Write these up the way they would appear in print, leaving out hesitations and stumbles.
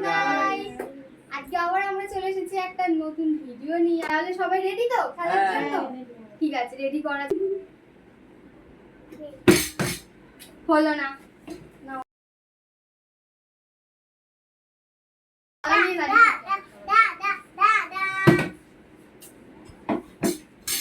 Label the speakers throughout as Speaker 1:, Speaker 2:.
Speaker 1: Guys, আজকে আবার আমরা চলে এসেছি একটা নতুন ভিডিও নিয়ে। তাহলে সবাই রেডি তো খেলার জন্য? ঠিক আছে, রেডি করা হলো না।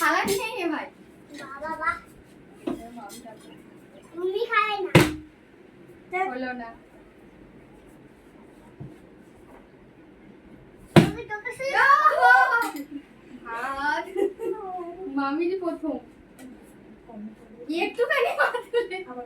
Speaker 1: খালা নিয়ে নে ভাই। বাবা তুমি খাবে না। হলো না। মামির প্রথম একটুখানি হবে।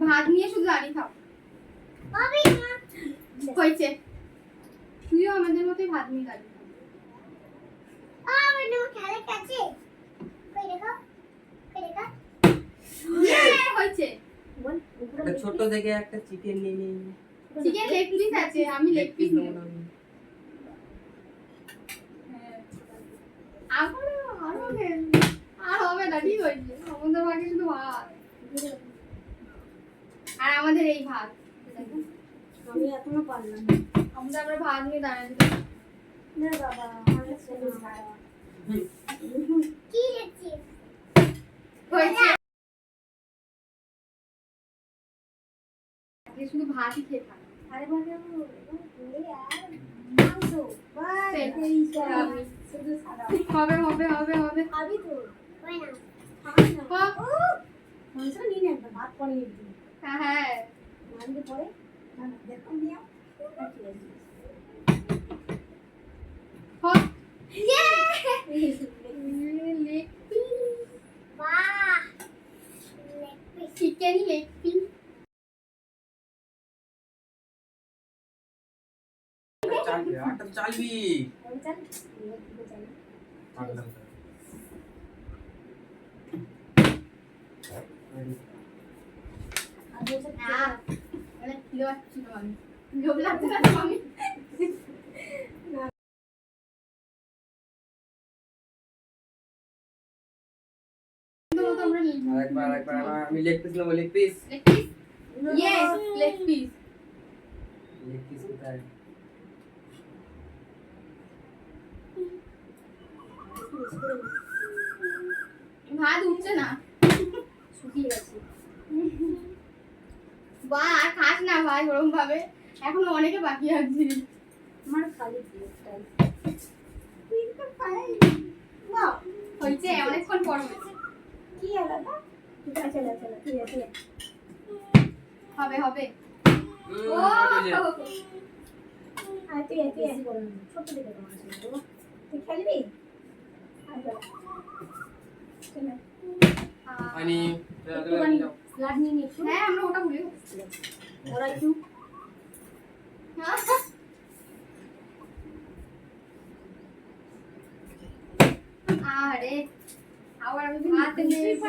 Speaker 1: ভাত নিয়ে শুধু আনি খাও হয়েছে। তুইও আমাদের মতোই ভাত নিয়ে গাড়ি হয়েছে।
Speaker 2: ছোট থেকে একটা চিকেন নিয়ে নিই।
Speaker 1: চিকেন লেগ পিস আছে, আমি লেগ পিস নেব। আর হবে না, ঠিক হয়েছে। আমাদের বাকি শুধু ভাত আর আমাদের এই ভাত।
Speaker 3: আমি এখনো পারলাম না।
Speaker 1: আমরা ভাত নিয়ে দাঁড়াচ্ছি
Speaker 3: না বাবা, আমার ছেলে
Speaker 1: কি দেখছি হয়েছে। শুধু ভাতই খেয়ে থাক।
Speaker 3: আরে বাবা, মাংস বাই শুধু সাদা
Speaker 1: হবে হবে হবে হবে।
Speaker 3: খাবি তো
Speaker 1: হয় না
Speaker 3: খাবি না। মাংস নিয়ে নে, একবার ভাত পরে নিয়ে দিবি।
Speaker 1: হ্যাঁ
Speaker 3: মাংস পরে না না দেখো নিয়া ঠিক আছে।
Speaker 1: হ্যাঁ ইয়ে লেগ পিস। বাহ, leg piece, chicken leg piece.
Speaker 2: আটা চালবি
Speaker 3: চল
Speaker 2: পাগলাম
Speaker 3: আগে সব
Speaker 1: না মানে কিলো আসছে না। আমি লোভ লাগছে না আমি তোমরা নিয়ে
Speaker 2: আরেকবার আমি লেগ পিস নেবো। Leg piece
Speaker 1: leg piece yes leg piece.
Speaker 2: কোথায়?
Speaker 1: ভাত উঠছে না,
Speaker 3: শুকিয়ে গেছে।
Speaker 1: বাহ আর খাস না ভাই ওরকম ভাবে, এখনো অনেকে বাকি আছে।
Speaker 3: আমার খালি প্লেটটাই
Speaker 1: তুই তো খাই বাহ হইছে, অনেকক্ষণ পর হয়েছে।
Speaker 3: কি হলো না? ঠিক আছে চলো চলো ঠিক আছে
Speaker 1: হবে হবে। ও
Speaker 3: আর তুই ছোট দিকে তোমার ছিল তো তুই খেলবি আচ্ছা চলো
Speaker 2: আনি
Speaker 3: একটুখানি স্লাড নিয়ে নিই।
Speaker 1: হ্যাঁ আমরা ওটা ভুলে গেছি।
Speaker 3: ওরা একটু
Speaker 1: আরে আবার আমি ভাত নেব।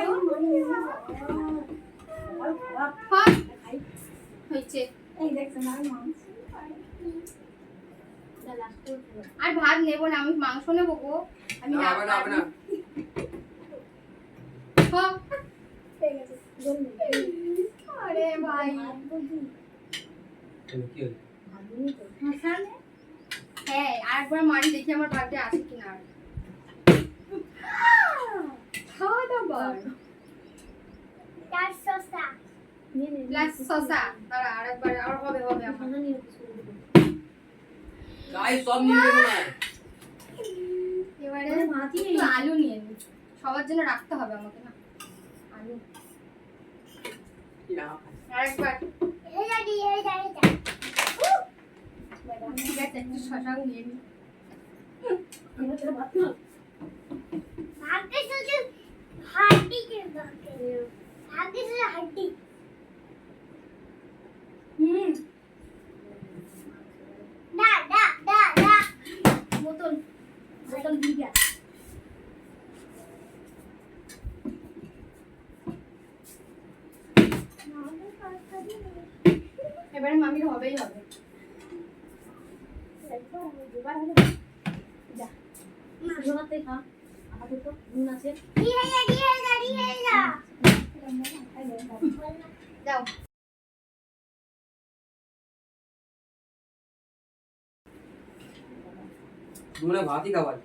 Speaker 1: হয়েছে
Speaker 3: এই দেখছেন আর মাংস
Speaker 1: আর ভাত নেব না, আমি মাংস নেব গো। আমি না
Speaker 2: হবে না
Speaker 1: হ্যাঁ।
Speaker 3: ঠিক আছে জলদি
Speaker 1: আরে ভাই
Speaker 2: কি হলো?
Speaker 3: ভাবিনি তো
Speaker 1: হ্যাঁ আরেকবার মারি দেখি আমার ভাগ্যে আছে কিনা। আর খাওয়া দাওয়া তার সসা
Speaker 3: নিয়ে নে
Speaker 1: প্লাস সসা তারা আরেকবার আর হবে হবে আমার।
Speaker 3: খানা নিয়ে
Speaker 2: গাইস সব নিয়ে নেবো না।
Speaker 1: এবারে
Speaker 3: আরে ভাতই নেই।
Speaker 1: একটু আলু নিয়ে নি, সবার জন্য রাখতে হবে আমাকে না আলু। আরেকবার ঠিক আছে একটু শশাও নিয়ে নি।
Speaker 3: ভাত না आगे से हड्डी डा डा डा डा बोतल बोतल गिर गया
Speaker 1: এবারে মামির হবেই হবে।
Speaker 3: দুবার হলো যা জোনাতে খা আপাতত নুন আছে দিয়ে যা
Speaker 1: যাও
Speaker 2: তোমরা ভাতই খাবার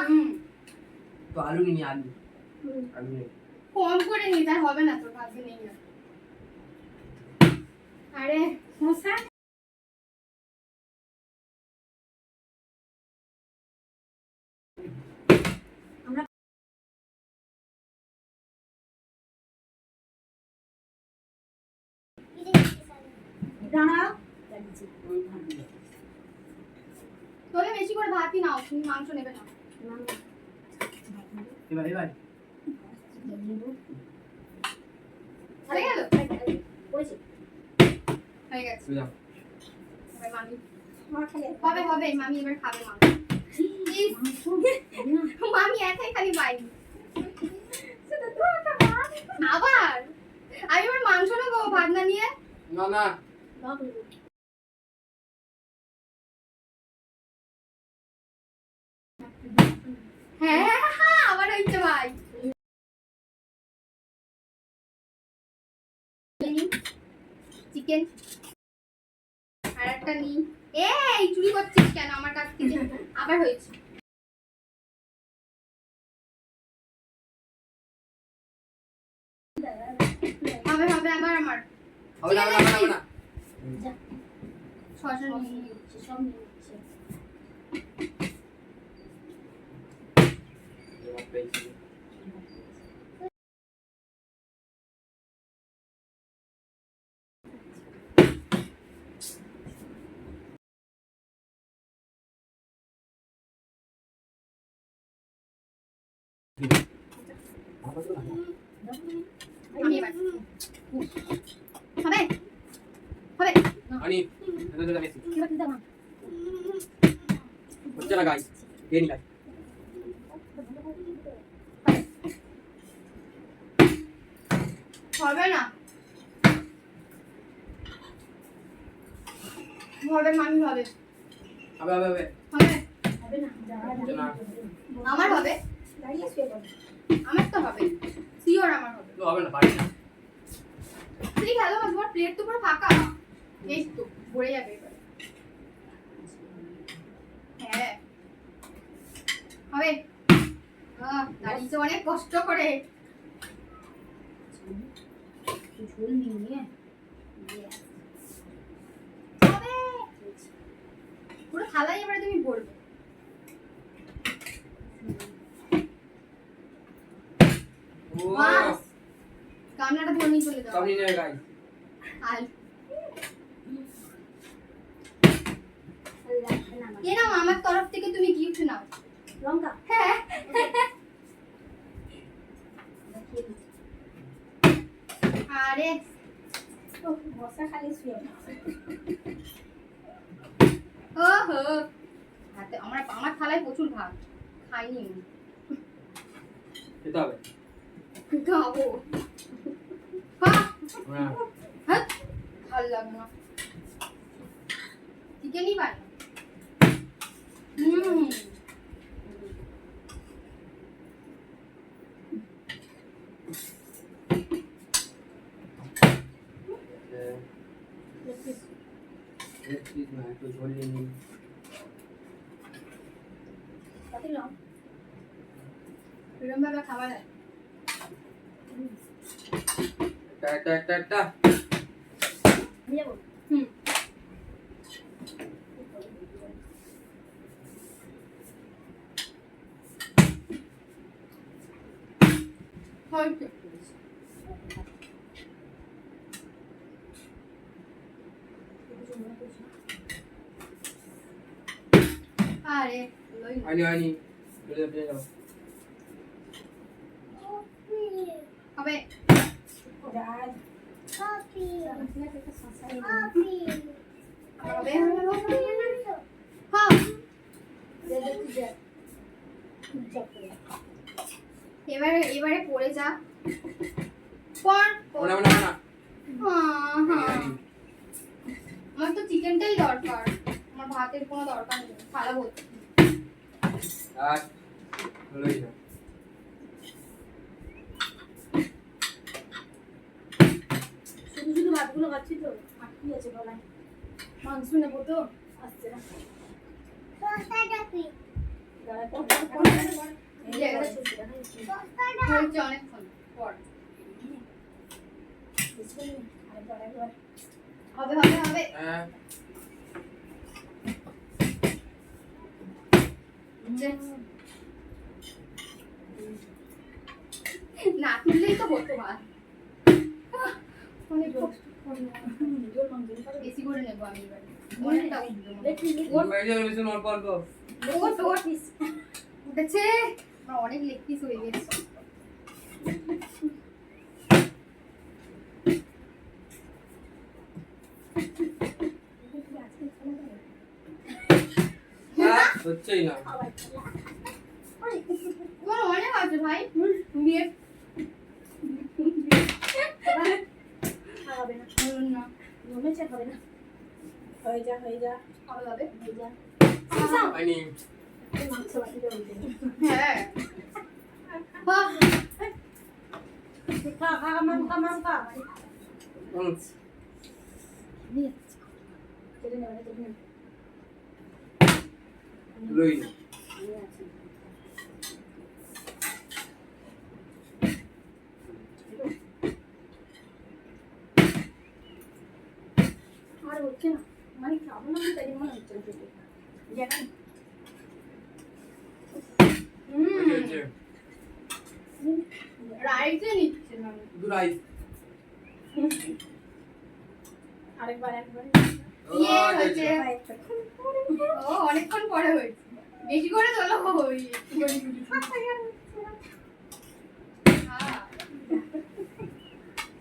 Speaker 1: হুম
Speaker 2: তো আলু নিয়ে আলু আলু নেই
Speaker 1: কম করে নি তার হবে না তোর ভাগ্যে নেই না। আরে মশা
Speaker 3: দাঁড়াও
Speaker 1: তোকে বেশি করে ভাতই নাও, তুমি মাংস নেবে না।
Speaker 2: এবার এবার
Speaker 1: হয়ে গেল?
Speaker 3: করেছি
Speaker 1: হয়ে গেছে।
Speaker 2: বুঝলাম
Speaker 1: এবার মামি
Speaker 3: আমার খেলে
Speaker 1: হবে হবে মামি এবার খাবে মাংস। ইস, মামি একাই খালি পাইনি। আবার আমি এবার মাংস নেবো ভাত না নিয়ে।
Speaker 2: না না
Speaker 1: হ্যাঁ হ্যাঁ, হ্যাঁ, আবার হইছে ভাই। চিকেন আর একটা নি। এই চুরি করছিস কেন আমার কাছ থেকে? আবার হয়েছে। হবে হবে আবার আমার
Speaker 2: হবে না হবে না হবে না
Speaker 1: শশা নিয়ে
Speaker 3: সব নিচ্ছে
Speaker 2: এবার পেয়েছি
Speaker 1: আমি এবার হবে হবে
Speaker 2: আনি এটা তো জানিস
Speaker 3: এবার দিতে না
Speaker 2: হচ্ছে না গাইস কে নি গাইস
Speaker 1: হবে না হবে মামি হবে
Speaker 2: হবে হবে হবে
Speaker 1: হবে
Speaker 3: হবে না
Speaker 2: হচ্ছে না
Speaker 1: আমার হবে
Speaker 3: দাঁড়িয়ে শুয়ে পড়ো
Speaker 1: আমার তো হবে সিওর আমার হবে
Speaker 2: তো হবে না পারি না
Speaker 1: তুই খেলো না তোমার প্লেট তো পুরো ফাঁকা এই তো ভরে যাবে এবার হ্যাঁ হবে দাঁড়িয়েছে অনেক কষ্ট করে
Speaker 3: ঝোল নিয়ে
Speaker 1: হবে পুরো থালাই এবারে তুমি ভরবে
Speaker 2: ও
Speaker 1: বাস গামলাটা ধরে নিয়ে চলে যাও
Speaker 2: সব নিয়ে নেবে গাইস
Speaker 1: আল এ নাও আমার তরফ থেকে তুমি গিফট নাও
Speaker 3: লঙ্কা
Speaker 1: হ্যাঁ আরে
Speaker 3: বসা খালি শুয়ে
Speaker 1: ওহো হাতে আমার থালায় প্রচুর ভাত খাইনি আমি।
Speaker 2: খেতে হবে
Speaker 1: খাবো হ্যাঁ
Speaker 2: হ্যাঁ
Speaker 1: হ্যাঁ ভালো লাগে না চিকেনই পাই
Speaker 2: প্লিজ না একটু ঝোল নিয়ে নিই
Speaker 3: কত লং
Speaker 1: এরকম ভাবে খাবার হয়
Speaker 2: একটা
Speaker 3: আমি যাবো
Speaker 1: হুম হয়তো আরে লই
Speaker 2: আনি আনি চলে যাও
Speaker 1: হবে
Speaker 3: রাজ
Speaker 1: হবে
Speaker 3: একটা শশা
Speaker 1: হবে হ্যাঁ এবারে পড়ে যা পর
Speaker 2: ওনা ওনা ওনা
Speaker 1: হ্যাঁ আমার তো চিকেনটাই দরকার, আমার ভাতের কোনো দরকার নেই, থালা ভর্তি।
Speaker 2: আর হলোই না
Speaker 3: শুধু শুধু ভাতগুলো খাচ্ছি তো আর কি আছে বলায়, মাংস নেবো তো আসছে না এই জায়গাটা চলছে না
Speaker 1: হয়েছে অনেকক্ষণ পর হবে হবে হবে
Speaker 2: হ্যাঁ
Speaker 1: না তুললেই তো হতো ভাত,
Speaker 3: অনেক কষ্ট জোর মাংস
Speaker 1: বেশি করে নেবো আমি এবার অনেকটা
Speaker 2: বেশি অল্প অল্প
Speaker 1: উঠেছে আমার অনেক লেগ পিস হয়ে গেছে।
Speaker 2: হচ্ছেই না
Speaker 1: তোমার অনেক আছে ভাই বিয়ে
Speaker 3: খাওয়াবে না
Speaker 1: না
Speaker 3: মনে হচ্ছে খাবে না হয়ে যা
Speaker 1: হবে হবে
Speaker 3: হয়ে যা
Speaker 2: হয়নি
Speaker 3: মাংস বাটি দেওয়া
Speaker 1: হ্যাঁ হ্যাঁ
Speaker 3: খা খা মাম খা নিয়ে চলে নেবে না তুমি
Speaker 2: হলোই না
Speaker 3: নিয়ে আসি আর হচ্ছে না মানে খাবো না তাই মনে হচ্ছে না জানেন
Speaker 2: হচ্ছে
Speaker 1: রাইসে নিচ্ছে না
Speaker 2: দু রাইস
Speaker 3: একবার
Speaker 1: ইয়ে হয়েছে ও অনেকক্ষণ পরে হয়েছে বেশি করে তোলো ওই একটু করে দিবি। হ্যাঁ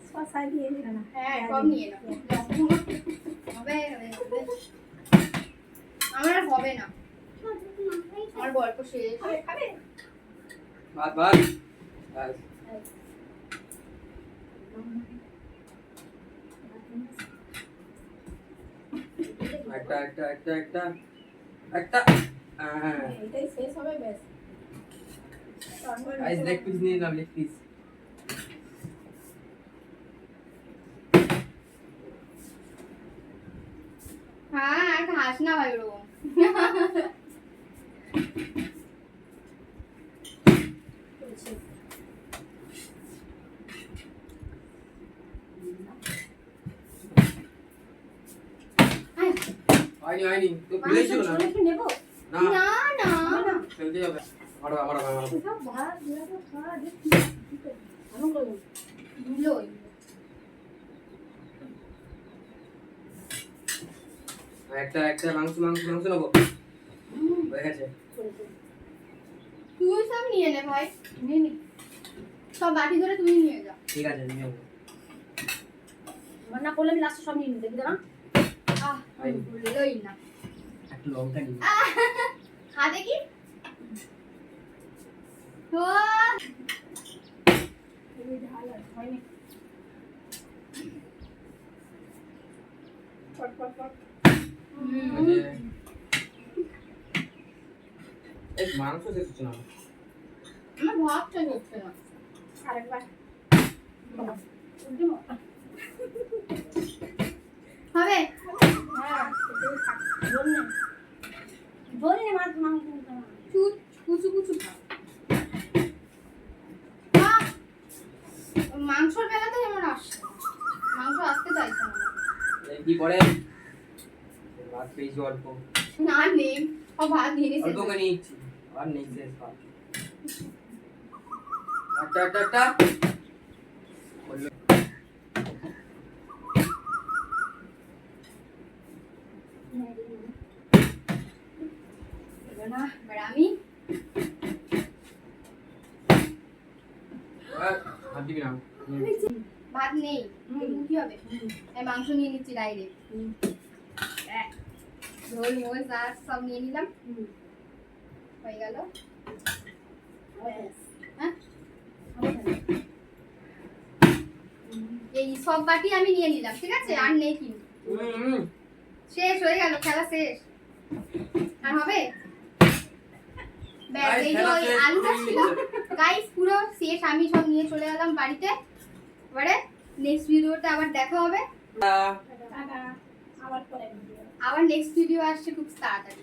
Speaker 3: শশা দিয়ে দিলাম
Speaker 1: হ্যাঁ সব নিয়ে নাও হবে হবে হবে। আমার আর হবে না আমার গল্প শেষ
Speaker 3: খাবে
Speaker 2: ভাত ভাত ব্যাস। একটা একটা একটা একটা একটা হ্যাঁ
Speaker 3: এটাই শেষ হবে ব্যাস
Speaker 2: আইস লেগ পিস নিয়ে নাও লেগ পিস
Speaker 1: হ্যাঁ একটা হাস না ভাই ওরকম
Speaker 2: হয়নি হয়নি তো ভুলেছিল না
Speaker 3: নেবো
Speaker 2: না
Speaker 1: না না
Speaker 3: না
Speaker 2: চলতে হবে মারো মারো মারো
Speaker 3: সব ভাত দিলাম খাওয়া দেখি আমি করব
Speaker 1: ধুলোই
Speaker 2: একটা একটা মাংস মাংস মাংস নেবো হয়ে গেছে
Speaker 1: তুই সব নিয়ে নে ভাই
Speaker 3: নিয়ে নি
Speaker 1: সব বাটি ধরে তুই নিয়ে যা
Speaker 2: ঠিক আছে নিয়ে নেবো
Speaker 3: রান্না করলে আমি লাস্টে সব নিয়ে নিতে দেখি দাঁড়া
Speaker 1: আহ ভুললোই না
Speaker 2: একটু লঙ্কা নিই
Speaker 1: খা দেখি ও
Speaker 3: এই ঢাল আর হয়নি ফট ফট ফট
Speaker 2: এই মাংস শেষ হচ্ছে না
Speaker 1: আমার ভাত চাই হচ্ছে না
Speaker 3: আরেকবার
Speaker 1: হবে
Speaker 3: হ্যাঁ বলনে বলনে মাছ মাংস
Speaker 1: চুট কুচু কুচু খা মাংসর বেলাতে যেমন আসছে মাংস আসতে চাইছে না
Speaker 2: এই কি করে ভাত পেয়েছি অল্প
Speaker 1: না নেই ও ভাত নিয়ে নিয়েছে
Speaker 2: অল্প করে নিচ্ছি আর নেই শেষ ভাত একটা একটা একটা বললো
Speaker 1: না এবার আমি
Speaker 2: দিবি না
Speaker 1: ভাত নেই এরকম কি হবে আমি মাংস নিয়ে নিচ্ছি ডাইরেক্ট ঝোল মোল আর সব নিয়ে নিলাম হয়ে গেল হ্যাঁ এই সব বাটি আমি নিয়ে নিলাম ঠিক আছে আর নেই কিন্তু শেষ হয়ে গেল খেলা শেষ আর হবে ব্যাস এই যে ওই আলুটা ছিল গাইস পুরো শেষ আমি সব নিয়ে চলে গেলাম বাড়িতে এবারে নেক্সট ভিডিওতে আবার দেখা হবে
Speaker 3: আবার পরে
Speaker 1: আবার নেক্সট ভিডিও আসছে খুব তাড়াতাড়ি